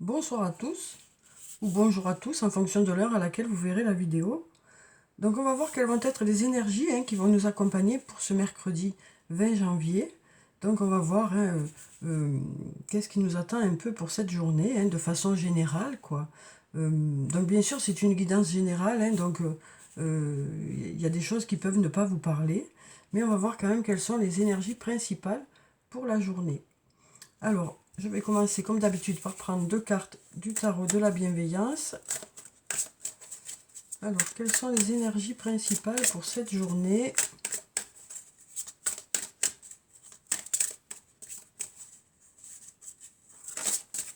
Bonsoir à tous, ou bonjour à tous en fonction de l'heure à laquelle vous verrez la vidéo. Donc on va voir quelles vont être les énergies qui vont nous accompagner pour ce mercredi 20 janvier. Donc on va voir qu'est-ce qui nous attend un peu pour cette journée, de façon générale, quoi. Donc bien sûr c'est une guidance générale, donc il y a des choses qui peuvent ne pas vous parler, mais on va voir quand même quelles sont les énergies principales pour la journée. Alors, je vais commencer comme d'habitude par prendre deux cartes du tarot de la bienveillance. Alors, quelles sont les énergies principales pour cette journée?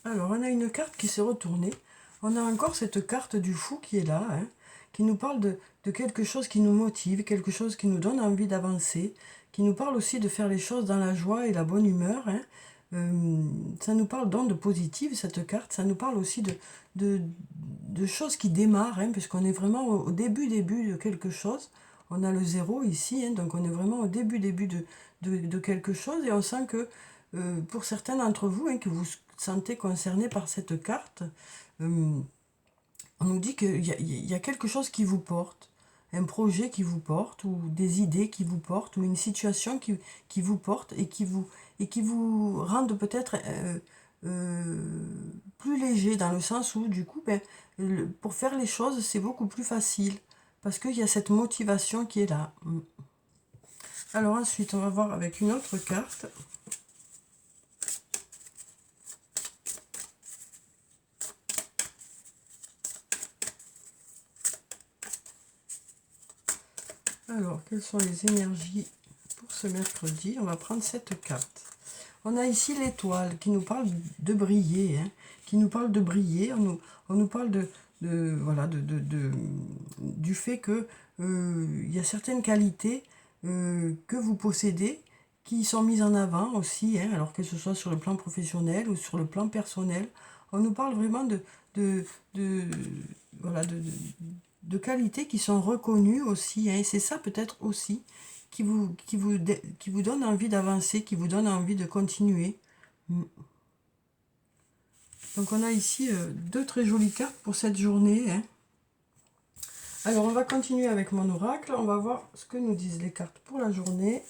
Alors, on a une carte qui s'est retournée. On a encore cette carte du fou qui est là, qui nous parle de quelque chose qui nous motive, quelque chose qui nous donne envie d'avancer, qui nous parle aussi de faire les choses dans la joie et la bonne humeur. Ça nous parle d'ondes positives, cette carte. Ça nous parle aussi de choses qui démarrent, puisqu'on est vraiment au début de quelque chose. On a le zéro ici, donc on est vraiment au début de quelque chose. Et on sent que pour certains d'entre vous, que vous sentez concernés par cette carte, on nous dit qu'il y a quelque chose qui vous porte, un projet qui vous porte, ou des idées qui vous portent, ou une situation qui vous porte et qui vous rendent peut-être plus léger, dans le sens où, du coup, pour faire les choses, c'est beaucoup plus facile, parce qu'il y a cette motivation qui est là. Alors ensuite, on va voir avec une autre carte. Alors, quelles sont les énergies pour ce mercredi? On va prendre cette carte. On a ici l'étoile qui nous parle de briller, qui nous parle de briller. On nous parle voilà, du fait que il y a certaines qualités que vous possédez qui sont mises en avant aussi, alors que ce soit sur le plan professionnel ou sur le plan personnel. On nous parle vraiment de, voilà, de qualités qui sont reconnues aussi, et c'est ça peut-être aussi qui vous donne envie d'avancer, qui vous donne envie de continuer. Donc on a ici deux très jolies cartes pour cette journée. Alors on va continuer avec mon oracle, on va voir ce que nous disent les cartes pour la journée.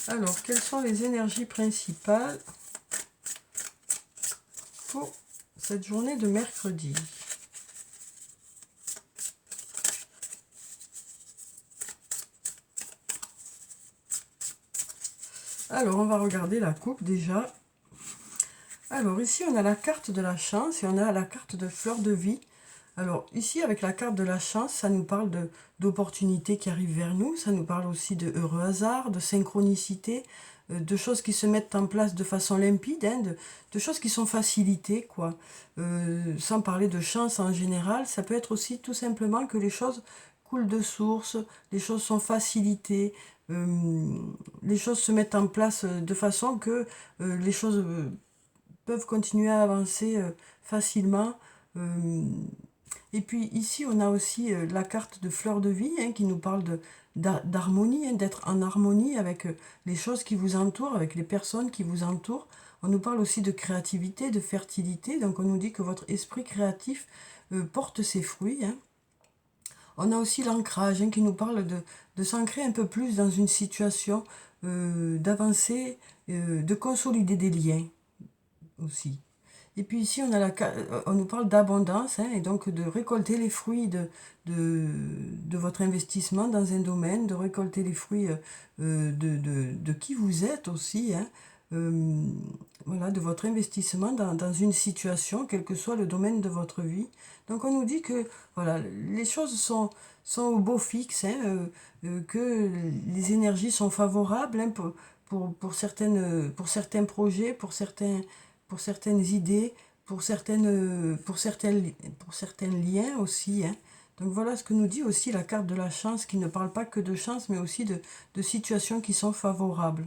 Alors, quelles sont les énergies principales pour cette journée de mercredi? Alors, on va regarder la coupe déjà. Alors, ici, on a la carte de la chance et on a la carte de fleur de vie. Alors, ici, avec la carte de la chance, ça nous parle d'opportunités qui arrivent vers nous. Ça nous parle aussi de heureux hasard, de synchronicité, de choses qui se mettent en place de façon limpide, de choses qui sont facilitées, quoi. Sans parler de chance en général, ça peut être aussi tout simplement que les choses coulent de source, les choses sont facilitées, les choses se mettent en place de façon que les choses peuvent continuer à avancer facilement. Et puis ici, on a aussi la carte de fleur de vie qui nous parle d'harmonie, d'être en harmonie avec les choses qui vous entourent, avec les personnes qui vous entourent. On nous parle aussi de créativité, de fertilité. Donc on nous dit que votre esprit créatif porte ses fruits. On a aussi l'ancrage qui nous parle de s'ancrer un peu plus dans une situation, d'avancer, de consolider des liens aussi. Et puis ici, on nous parle d'abondance, et donc de récolter les fruits de votre investissement dans un domaine, de récolter les fruits de qui vous êtes aussi, voilà, de votre investissement dans une situation, quel que soit le domaine de votre vie. Donc on nous dit que voilà, les choses sont au beau fixe, que les énergies sont favorables pour certains projets, pour certaines idées, pour certains liens aussi. Donc voilà ce que nous dit aussi la carte de la chance, qui ne parle pas que de chance, mais aussi de situations qui sont favorables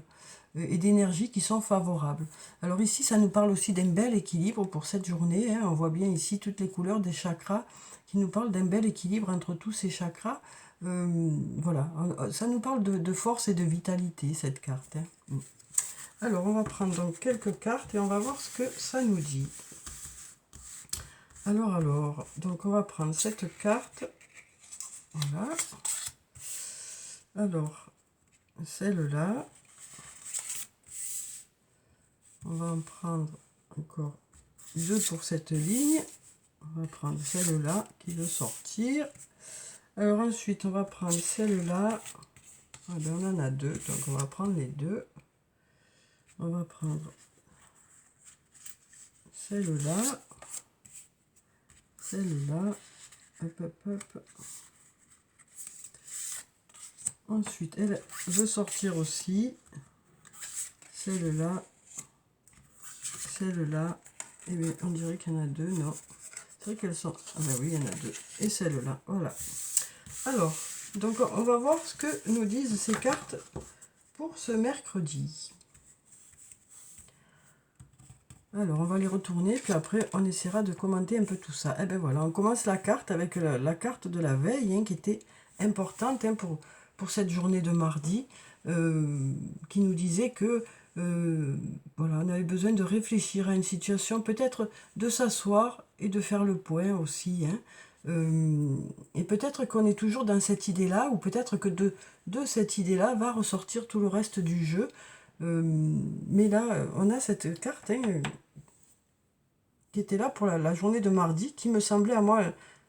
et d'énergies qui sont favorables. Alors ici, ça nous parle aussi d'un bel équilibre pour cette journée. On voit bien ici toutes les couleurs des chakras qui nous parlent d'un bel équilibre entre tous ces chakras. Voilà, ça nous parle de force et de vitalité, cette carte. Alors, on va prendre donc quelques cartes et on va voir ce que ça nous dit. Alors, donc on va prendre cette carte. Voilà. Alors, celle-là. On va en prendre encore deux pour cette ligne. On va prendre celle-là qui veut sortir. Alors ensuite, on va prendre celle-là. Ah ben, on en a deux, donc on va prendre les deux. On va prendre celle-là. Celle-là. Hop, hop, hop. Ensuite, elle veut sortir aussi. Celle-là. Celle-là. Et bien, on dirait qu'il y en a deux, non. C'est vrai qu'elles sont... Ah ben oui, il y en a deux. Et celle-là, voilà. Alors, donc on va voir ce que nous disent ces cartes pour ce mercredi. Alors, on va les retourner, puis après, on essaiera de commenter un peu tout ça. Et ben voilà, on commence la carte avec la carte de la veille, hein, qui était importante, hein, pour cette journée de mardi, qui nous disait que voilà, on avait besoin de réfléchir à une situation, peut-être de s'asseoir et de faire le point aussi, hein. Et peut-être qu'on est toujours dans cette idée-là, ou peut-être que de cette idée-là va ressortir tout le reste du jeu. Mais là, on a cette carte, hein, qui était là pour la journée de mardi, qui me semblait à moi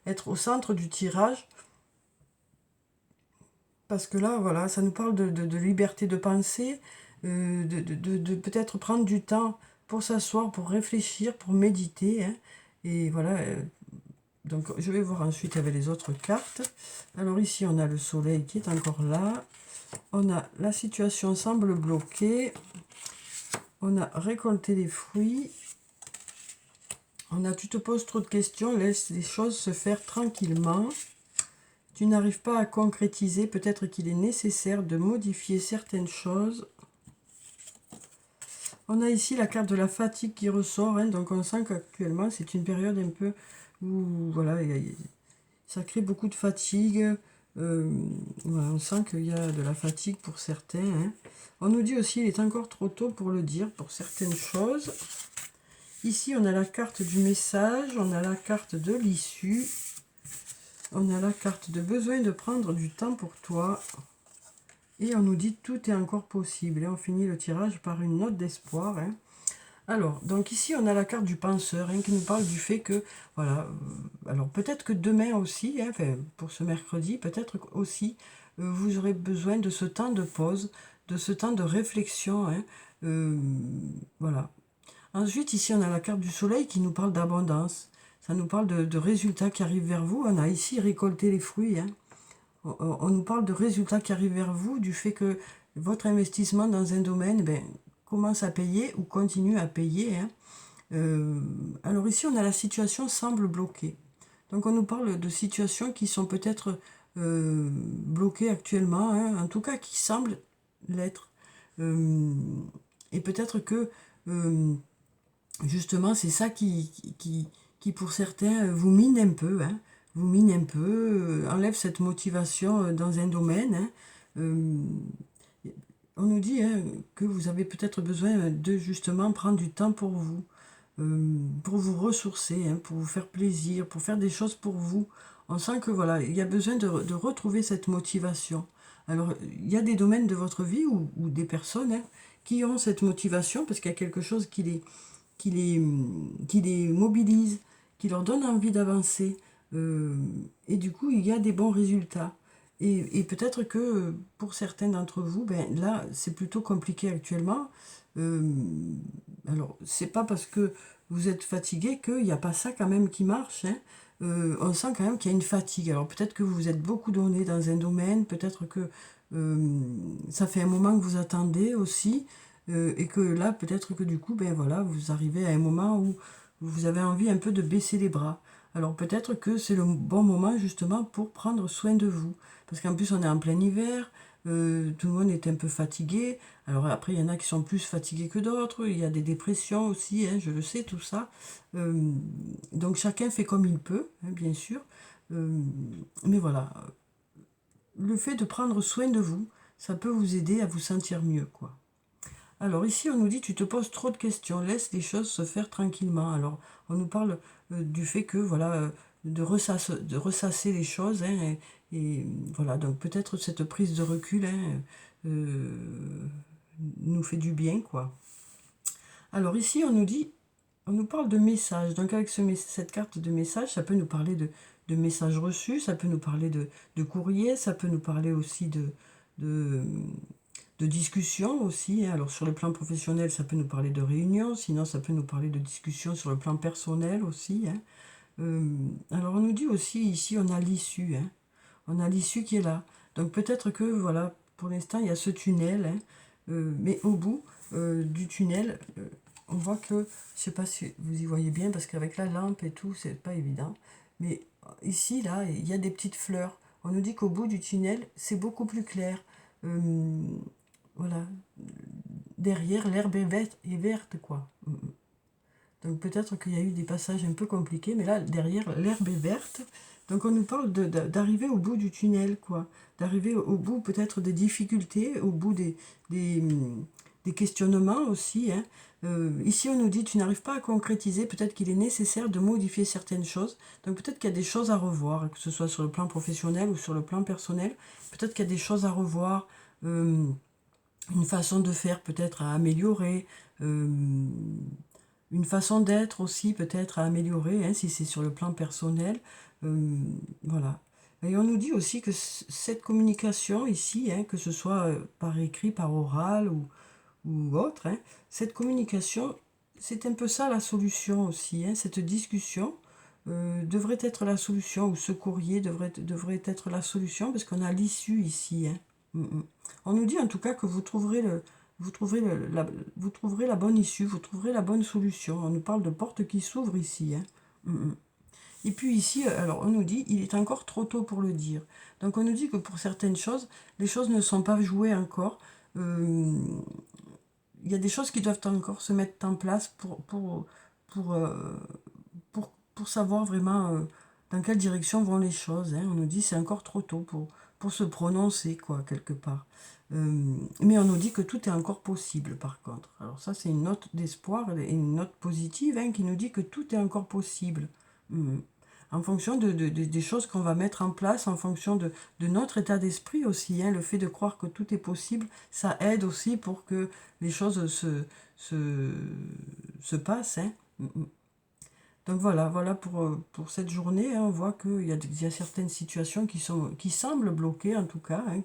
être au centre du tirage. Parce que là, voilà, ça nous parle de liberté de penser, de peut-être prendre du temps pour s'asseoir, pour réfléchir, pour méditer, hein. Et voilà, donc je vais voir ensuite avec les autres cartes. Alors ici, on a le soleil qui est encore là. On a la situation semble bloquée. On a récolté les fruits. On a tu te poses trop de questions, laisse les choses se faire tranquillement. Tu n'arrives pas à concrétiser, peut-être qu'il est nécessaire de modifier certaines choses. On a ici la carte de la fatigue qui ressort, hein, donc on sent qu'actuellement c'est une période un peu où voilà, ça crée beaucoup de fatigue. Voilà, on sent qu'il y a de la fatigue pour certains, hein. On nous dit aussi qu'il est encore trop tôt pour le dire pour certaines choses. Ici on a la carte du message, on a la carte de l'issue. On a la carte de besoin de prendre du temps pour toi. Et on nous dit tout est encore possible. Et on finit le tirage par une note d'espoir, hein. Alors, donc ici, on a la carte du penseur, hein, qui nous parle du fait que, voilà, alors peut-être que demain aussi, hein, enfin, pour ce mercredi, peut-être aussi, vous aurez besoin de ce temps de pause, de ce temps de réflexion, hein, voilà. Ensuite, ici, on a la carte du soleil qui nous parle d'abondance. Ça nous parle de résultats qui arrivent vers vous. On a ici récolté les fruits, hein. On nous parle de résultats qui arrivent vers vous, du fait que votre investissement dans un domaine, ben, commence à payer ou continue à payer, hein. Alors ici, on a la situation semble bloquée. Donc on nous parle de situations qui sont peut-être bloquées actuellement, hein, en tout cas qui semblent l'être. Et peut-être que justement, c'est ça qui pour certains vous mine un peu, hein, vous mine un peu, enlève cette motivation dans un domaine, hein. On nous dit, hein, que vous avez peut-être besoin de justement prendre du temps pour vous ressourcer, hein, pour vous faire plaisir, pour faire des choses pour vous. On sent que voilà, il y a besoin de retrouver cette motivation. Alors, il y a des domaines de votre vie ou des personnes, hein, qui ont cette motivation parce qu'il y a quelque chose qui les mobilise, qui leur donne envie d'avancer. Et du coup, il y a des bons résultats. Et peut-être que pour certains d'entre vous, ben, là, c'est plutôt compliqué actuellement. Alors, c'est pas parce que vous êtes fatigué qu'il n'y a pas ça quand même qui marche, hein. On sent quand même qu'il y a une fatigue. Alors peut-être que vous vous êtes beaucoup donné dans un domaine, peut-être que ça fait un moment que vous attendez aussi, et que là, peut-être que du coup, ben voilà, vous arrivez à un moment où vous avez envie un peu de baisser les bras. Alors peut-être que c'est le bon moment justement pour prendre soin de vous. Parce qu'en plus, on est en plein hiver, tout le monde est un peu fatigué. Alors après, il y en a qui sont plus fatigués que d'autres, il y a des dépressions aussi, hein, je le sais, tout ça. Donc chacun fait comme il peut, hein, bien sûr. Mais voilà, le fait de prendre soin de vous, ça peut vous aider à vous sentir mieux, quoi. Alors ici, on nous dit, tu te poses trop de questions, laisse les choses se faire tranquillement. Alors, on nous parle du fait que, voilà, de ressasser les choses, hein, voilà, donc peut-être cette prise de recul, hein, nous fait du bien, quoi. Alors ici, on nous dit, on nous parle de messages. Donc avec cette carte de message, ça peut nous parler de messages reçus, ça peut nous parler de courrier, ça peut nous parler aussi de, de discussions aussi, hein. Alors sur le plan professionnel, ça peut nous parler de réunions, sinon ça peut nous parler de discussions sur le plan personnel aussi, hein. Alors on nous dit aussi, ici on a l'issue, hein. On a l'issue qui est là. Donc peut-être que, voilà, pour l'instant il y a ce tunnel, hein. Mais au bout du tunnel, on voit que, je sais pas si vous y voyez bien, parce qu'avec la lampe et tout, c'est pas évident. Mais ici, là, il y a des petites fleurs. On nous dit qu'au bout du tunnel, c'est beaucoup plus clair. Voilà. Derrière, l'herbe est verte, quoi. Donc peut-être qu'il y a eu des passages un peu compliqués, mais là, derrière, l'herbe est verte. Donc on nous parle d'arriver au bout du tunnel, quoi. D'arriver au bout peut-être des difficultés, au bout des questionnements aussi, hein. Ici, on nous dit, tu n'arrives pas à concrétiser, peut-être qu'il est nécessaire de modifier certaines choses. Donc peut-être qu'il y a des choses à revoir, que ce soit sur le plan professionnel ou sur le plan personnel. Peut-être qu'il y a des choses à revoir, une façon de faire peut-être à améliorer, une façon d'être aussi peut-être à améliorer, hein, si c'est sur le plan personnel. Voilà. Et on nous dit aussi que cette communication ici, hein, que ce soit par écrit, par oral ou autre, hein, cette communication, c'est un peu ça la solution aussi, hein. Cette discussion devrait être la solution, ou ce courrier devrait être la solution, parce qu'on a l'issue ici, hein. On nous dit en tout cas que vous trouverez la bonne issue, vous trouverez la bonne solution. On nous parle de portes qui s'ouvrent ici, hein. Et puis ici, alors on nous dit, il est encore trop tôt pour le dire. Donc on nous dit que pour certaines choses, les choses ne sont pas jouées encore. Il y a des choses qui doivent encore se mettre en place pour, pour savoir vraiment dans quelle direction vont les choses, hein. On nous dit c'est encore trop tôt pour se prononcer, quoi, quelque part. Mais on nous dit que tout est encore possible, par contre. Alors ça, c'est une note d'espoir et une note positive, hein, qui nous dit que tout est encore possible. En fonction des choses qu'on va mettre en place, en fonction de notre état d'esprit aussi, hein. Le fait de croire que tout est possible, ça aide aussi pour que les choses se passent, hein. Donc voilà pour cette journée, hein. On voit qu'il y a certaines situations qui semblent bloquées, en tout cas, hein,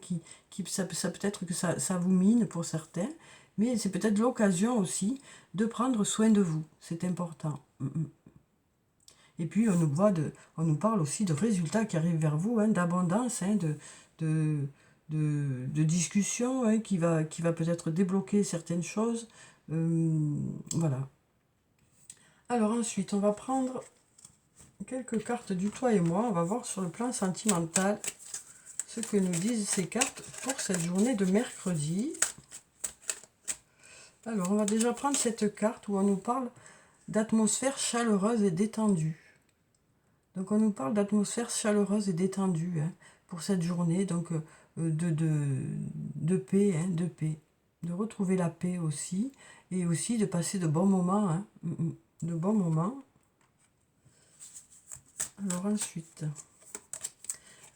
ça peut être que ça vous mine pour certains, mais c'est peut-être l'occasion aussi de prendre soin de vous. C'est important. Et puis on nous parle aussi de résultats qui arrivent vers vous, hein, d'abondance, hein, de, de discussion, hein, qui va peut-être débloquer certaines choses. Voilà. Alors ensuite, on va prendre quelques cartes du toi et moi. On va voir sur le plan sentimental ce que nous disent ces cartes pour cette journée de mercredi. Alors, on va déjà prendre cette carte où on nous parle d'atmosphère chaleureuse et détendue. Donc, on nous parle d'atmosphère chaleureuse et détendue, hein, pour cette journée. Donc, de paix, hein, de paix. De retrouver la paix aussi. Et aussi de passer de bons moments, hein, de bons moments. Alors ensuite,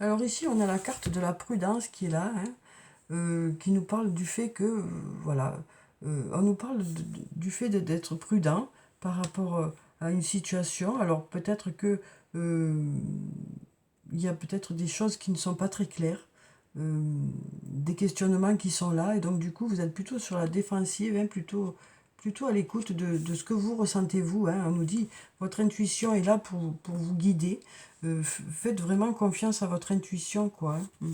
alors ici on a la carte de la prudence qui est là, hein, qui nous parle du fait que, voilà, on nous parle du fait d'être prudent par rapport à une situation. Alors peut-être que il y a peut-être des choses qui ne sont pas très claires, des questionnements qui sont là, et donc du coup vous êtes plutôt sur la défensive, hein, plutôt à l'écoute de ce que vous ressentez vous, hein. On nous dit votre intuition est là pour vous guider. Faites vraiment confiance à votre intuition, quoi, hein.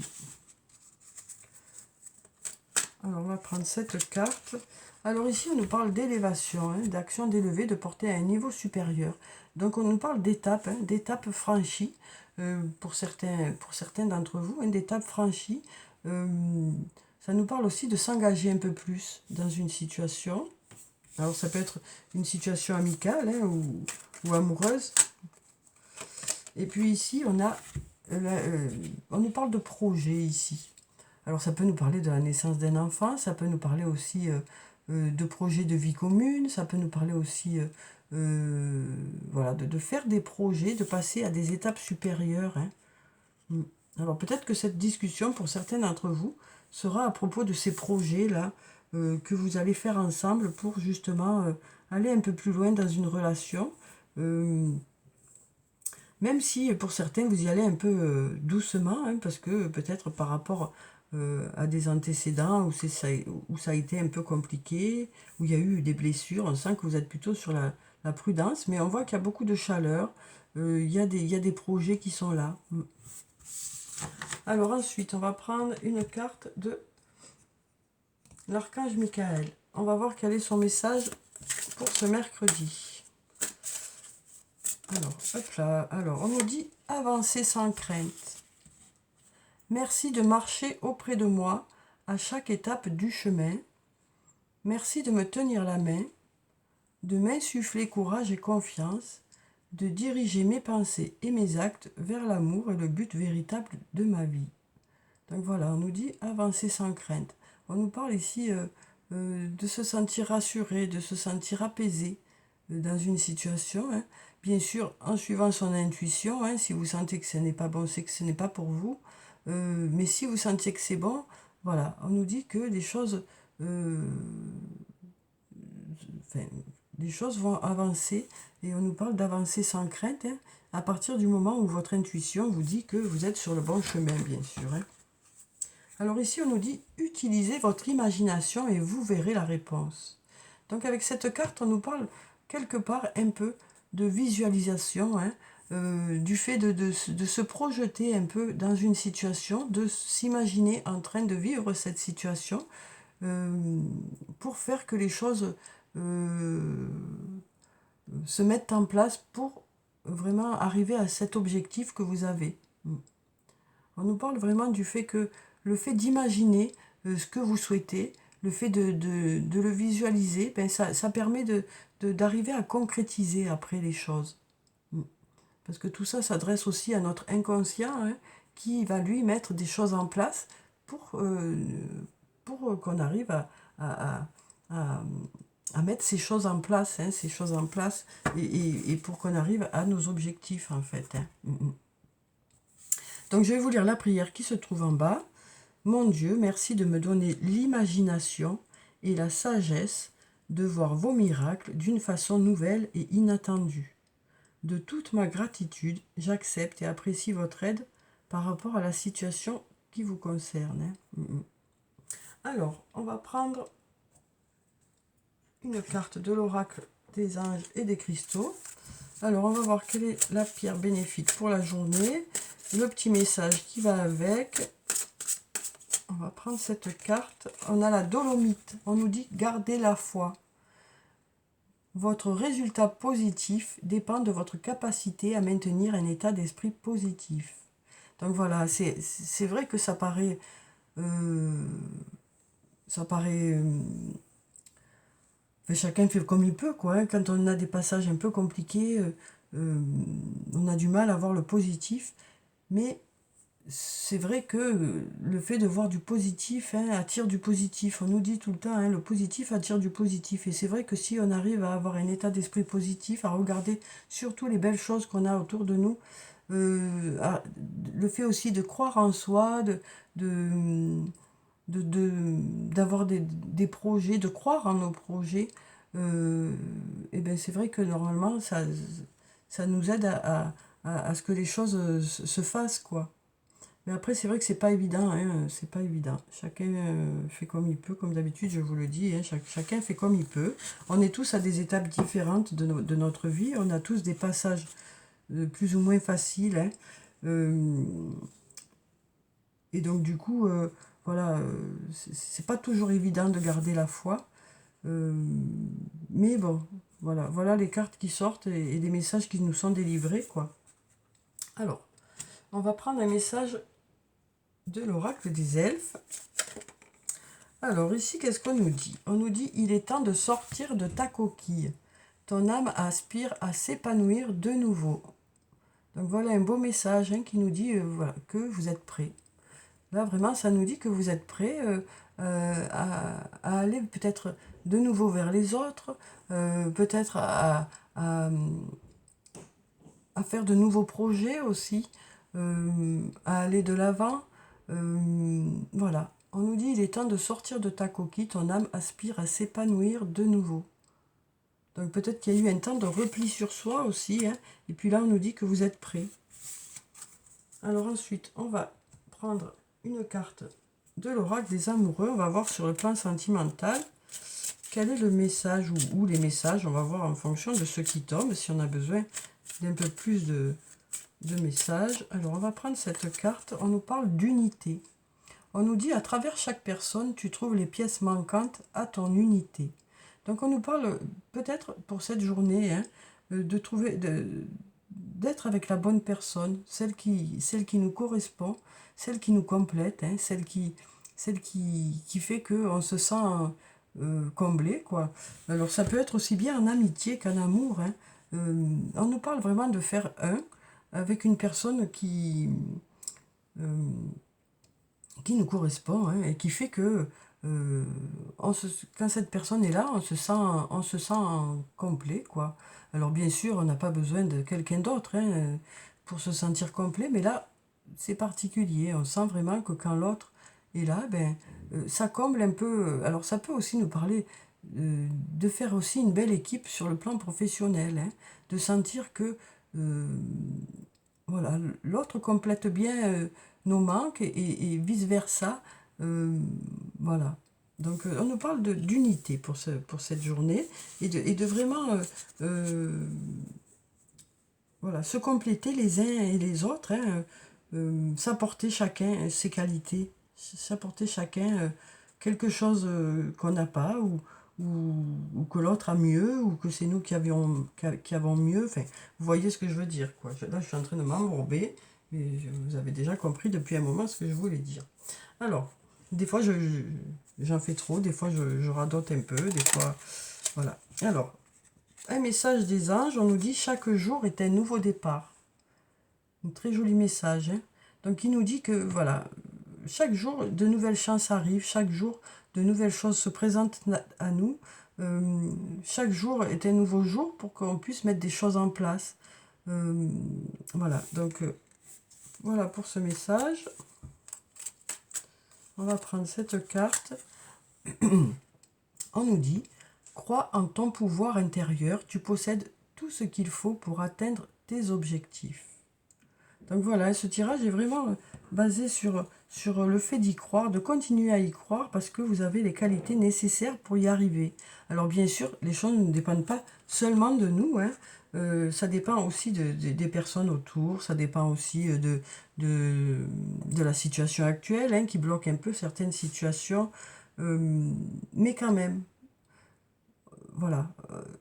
Alors on va prendre cette carte. Alors ici on nous parle d'élévation, hein, d'action d'élever, de porter à un niveau supérieur. Donc on nous parle d'étapes, hein, d'étapes franchies, pour certains d'entre vous, hein, d'étapes franchies. Ça nous parle aussi de s'engager un peu plus dans une situation. Alors ça peut être une situation amicale, hein, ou amoureuse. Et puis ici, on nous parle de projet ici. Alors ça peut nous parler de la naissance d'un enfant, ça peut nous parler aussi de projets de vie commune, ça peut nous parler aussi voilà, de faire des projets, de passer à des étapes supérieures. Hein. Alors peut-être que cette discussion, pour certains d'entre vous, sera à propos de ces projets-là que vous allez faire ensemble pour justement aller un peu plus loin dans une relation. Même si pour certains vous y allez un peu doucement, hein, parce que peut-être par rapport à des antécédents où ça a été un peu compliqué, où il y a eu des blessures, on sent que vous êtes plutôt sur la prudence, mais on voit qu'il y a beaucoup de chaleur, il y a des projets qui sont là. Alors ensuite, on va prendre une carte de l'archange Michael. On va voir quel est son message pour ce mercredi. Alors, hop là. Alors, on nous dit avancer sans crainte. Merci de marcher auprès de moi à chaque étape du chemin. Merci de me tenir la main, de m'insuffler courage et confiance, de diriger mes pensées et mes actes vers l'amour et le but véritable de ma vie. Donc voilà, on nous dit avancer sans crainte. On nous parle ici de se sentir rassuré, de se sentir apaisé dans une situation. Hein. Bien sûr, en suivant son intuition, hein, si vous sentez que ce n'est pas bon, c'est que ce n'est pas pour vous. Mais si vous sentez que c'est bon, voilà, on nous dit que les choses vont avancer et on nous parle d'avancer sans crainte hein, à partir du moment où votre intuition vous dit que vous êtes sur le bon chemin, bien sûr. Hein. Alors ici, on nous dit utilisez votre imagination et vous verrez la réponse. Donc avec cette carte, on nous parle quelque part un peu de visualisation, hein, du fait de se projeter un peu dans une situation, de s'imaginer en train de vivre cette situation pour faire que les choses se mettent en place pour vraiment arriver à cet objectif que vous avez. On nous parle vraiment du fait que le fait d'imaginer ce que vous souhaitez, le fait de le visualiser, ben ça permet d'arriver à concrétiser après les choses. Parce que tout ça s'adresse aussi à notre inconscient hein, qui va lui mettre des choses en place pour qu'on arrive à mettre ces choses en place, hein, et pour qu'on arrive à nos objectifs en fait. Hein. Donc je vais vous lire la prière qui se trouve en bas. Mon Dieu, merci de me donner l'imagination et la sagesse de voir vos miracles d'une façon nouvelle et inattendue. De toute ma gratitude, j'accepte et apprécie votre aide par rapport à la situation qui vous concerne. Alors, on va prendre une carte de l'oracle des anges et des cristaux. Alors, on va voir quelle est la pierre bénéfique pour la journée. Le petit message qui va avec. On va prendre cette carte. On a la dolomite. On nous dit gardez la foi. Votre résultat positif dépend de votre capacité à maintenir un état d'esprit positif. Donc voilà, c'est vrai que ça paraît chacun fait comme il peut, quoi. Hein. Quand on a des passages un peu compliqués, on a du mal à voir le positif. Mais c'est vrai que le fait de voir du positif hein, attire du positif. On nous dit tout le temps, hein, le positif attire du positif. Et c'est vrai que si on arrive à avoir un état d'esprit positif, à regarder surtout les belles choses qu'on a autour de nous, le fait aussi de croire en soi, d'avoir des projets, de croire en nos projets, et ben c'est vrai que normalement ça nous aide à ce que les choses se fassent, quoi. Mais après, c'est vrai que c'est pas évident, hein, c'est pas évident. Chacun fait comme il peut, comme d'habitude, je vous le dis, hein, chacun fait comme il peut. On est tous à des étapes différentes de notre vie, on a tous des passages plus ou moins faciles. Hein, et donc, du coup, voilà, c'est pas toujours évident de garder la foi. Mais bon, voilà les cartes qui sortent et les messages qui nous sont délivrés, quoi. Alors, on va prendre un message de l'oracle des elfes. Alors ici, qu'est-ce qu'on nous dit? On nous dit, il est temps de sortir de ta coquille. Ton âme aspire à s'épanouir de nouveau. Donc voilà un beau message hein, qui nous dit voilà, que vous êtes prêts. Là, vraiment, ça nous dit que vous êtes prêts à aller peut-être de nouveau vers les autres, peut-être à faire de nouveaux projets aussi, à aller de l'avant. Voilà. On nous dit, il est temps de sortir de ta coquille, ton âme aspire à s'épanouir de nouveau. Donc peut-être qu'il y a eu un temps de repli sur soi aussi, hein. Et puis là, on nous dit que vous êtes prêts. Alors ensuite, on va prendre une carte de l'oracle des amoureux. On va voir sur le plan sentimental quel est le message ou les messages. On va voir en fonction de ce qui tombe, si on a besoin d'un peu plus de messages. Alors on va prendre cette carte. On nous parle d'unité. On nous dit à travers chaque personne, tu trouves les pièces manquantes à ton unité. Donc on nous parle peut-être pour cette journée, hein, de trouver, d'être avec la bonne personne, celle qui nous correspond, celle qui nous complète, hein, celle qui fait qu'on se sent comblé, quoi. Alors ça peut être aussi bien en amitié qu'en amour, hein. On nous parle vraiment de faire un avec une personne euh, qui nous correspond, hein, et qui fait que quand cette personne est là, on se sent complet, quoi. Alors bien sûr, on n'a pas besoin de quelqu'un d'autre, hein, pour se sentir complet, mais là, c'est particulier. On sent vraiment que quand l'autre est là, ben, ça comble un peu. Alors ça peut aussi nous parler de faire aussi une belle équipe sur le plan professionnel, hein, de sentir que voilà, l'autre complète bien nos manques et vice-versa. Voilà. Donc on nous parle d'unité pour cette journée et de vraiment voilà, se compléter les uns et les autres, hein, s'apporter chacun ses qualités, s'apporter chacun quelque chose qu'on n'a pas ou que l'autre a mieux ou que c'est nous qui avons mieux. Enfin, vous voyez ce que je veux dire, quoi. Là, je suis en train de m'embourber, mais vous avez déjà compris depuis un moment ce que je voulais dire. Alors, des fois, j'en fais trop, des fois, je radote un peu, des fois, voilà. Alors, un message des anges, on nous dit chaque jour est un nouveau départ. Un très joli message, hein. Donc il nous dit que voilà, chaque jour de nouvelles chances arrivent, chaque jour de nouvelles choses se présentent à nous. Chaque jour est un nouveau jour pour qu'on puisse mettre des choses en place. Voilà, donc voilà pour ce message. On va prendre cette carte. On nous dit crois en ton pouvoir intérieur, tu possèdes tout ce qu'il faut pour atteindre tes objectifs. Donc voilà, ce tirage est vraiment basé sur le fait d'y croire, de continuer à y croire parce que vous avez les qualités nécessaires pour y arriver. Alors bien sûr, les choses ne dépendent pas seulement de nous, hein. Ça dépend aussi des personnes autour, ça dépend aussi de la situation actuelle, hein, qui bloque un peu certaines situations. Mais quand même, voilà,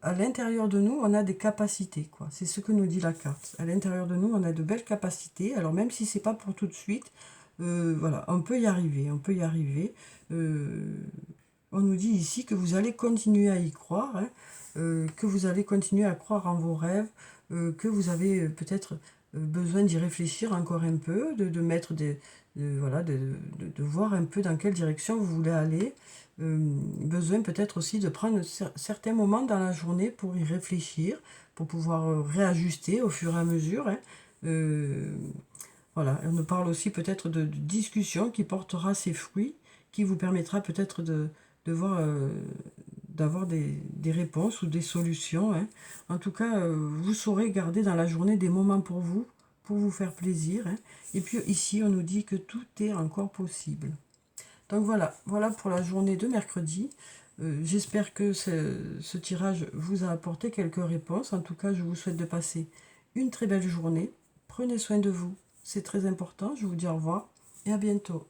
à l'intérieur de nous, on a des capacités, quoi. C'est ce que nous dit la carte. À l'intérieur de nous, on a de belles capacités. Alors même si c'est pas pour tout de suite, voilà, on peut y arriver, on peut y arriver. On nous dit ici que vous allez continuer à y croire, hein, que vous allez continuer à croire en vos rêves, que vous avez peut-être besoin d'y réfléchir encore un peu, de mettre voilà, de voir un peu dans quelle direction vous voulez aller. Besoin peut-être aussi de prendre certains moments dans la journée pour y réfléchir, pour pouvoir réajuster au fur et à mesure, hein. Voilà, on nous parle aussi peut-être de discussion qui portera ses fruits, qui vous permettra peut-être voir, d'avoir des réponses ou des solutions, hein. En tout cas, vous saurez garder dans la journée des moments pour vous faire plaisir, hein. Et puis ici, on nous dit que tout est encore possible. Donc voilà pour la journée de mercredi. J'espère que ce tirage vous a apporté quelques réponses. En tout cas, je vous souhaite de passer une très belle journée. Prenez soin de vous, c'est très important. Je vous dis au revoir et à bientôt.